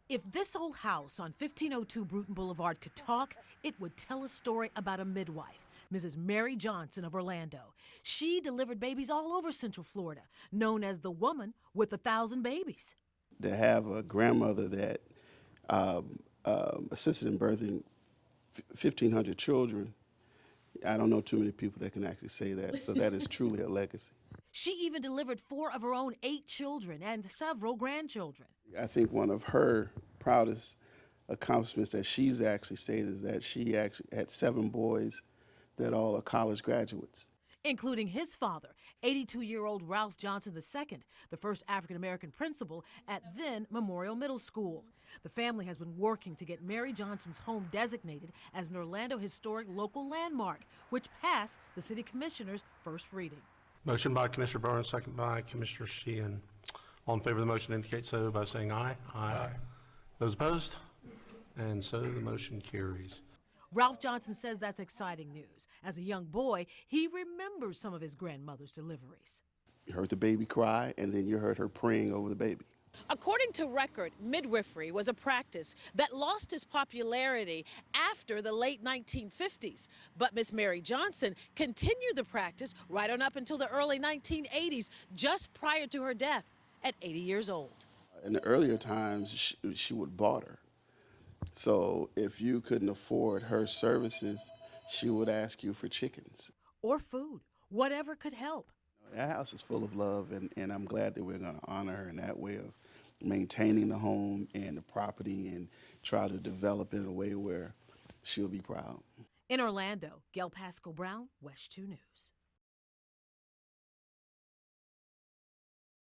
If this old house on 1502 Bruton Boulevard could talk, it would tell a story about a midwife, Mrs. Mary Johnson of Orlando. She delivered babies all over Central Florida, known as the woman with 1,000 babies. To have a grandmother that assisted in birthing 1,500 children, I don't know too many people that can actually say that, so that is truly a legacy. She even delivered 4 of her own 8 children and several grandchildren. I think one of her proudest accomplishments that she's actually stated is that she actually had 7 boys that all are college graduates. Including his father, 82-year-old Ralph Johnson II, the first African-American principal at then Memorial Middle School. The family has been working to get Mary Johnson's home designated as an Orlando Historic Local Landmark, which passed the city commissioner's first reading. Motion by Commissioner Burns, second by Commissioner Sheehan. All in favor of the motion indicate so by saying aye. Aye. Those opposed? And so the motion carries. Ralph Johnson says that's exciting news. As a young boy, he remembers some of his grandmother's deliveries. You heard the baby cry, and then you heard her praying over the baby. According to record, midwifery was a practice that lost its popularity after the late 1950s. But Miss Mary Johnson continued the practice right on up until the early 1980s, just prior to her death at 80 years old. In the earlier times, she would barter. So if you couldn't afford her services, she would ask you for chickens. Or food, whatever could help. That house is full of love, and I'm glad that we're going to honor her in that way of maintaining the home and the property and try to develop it in a way where she'll be proud. In Orlando, Gail Pascal Brown, WESH 2 News.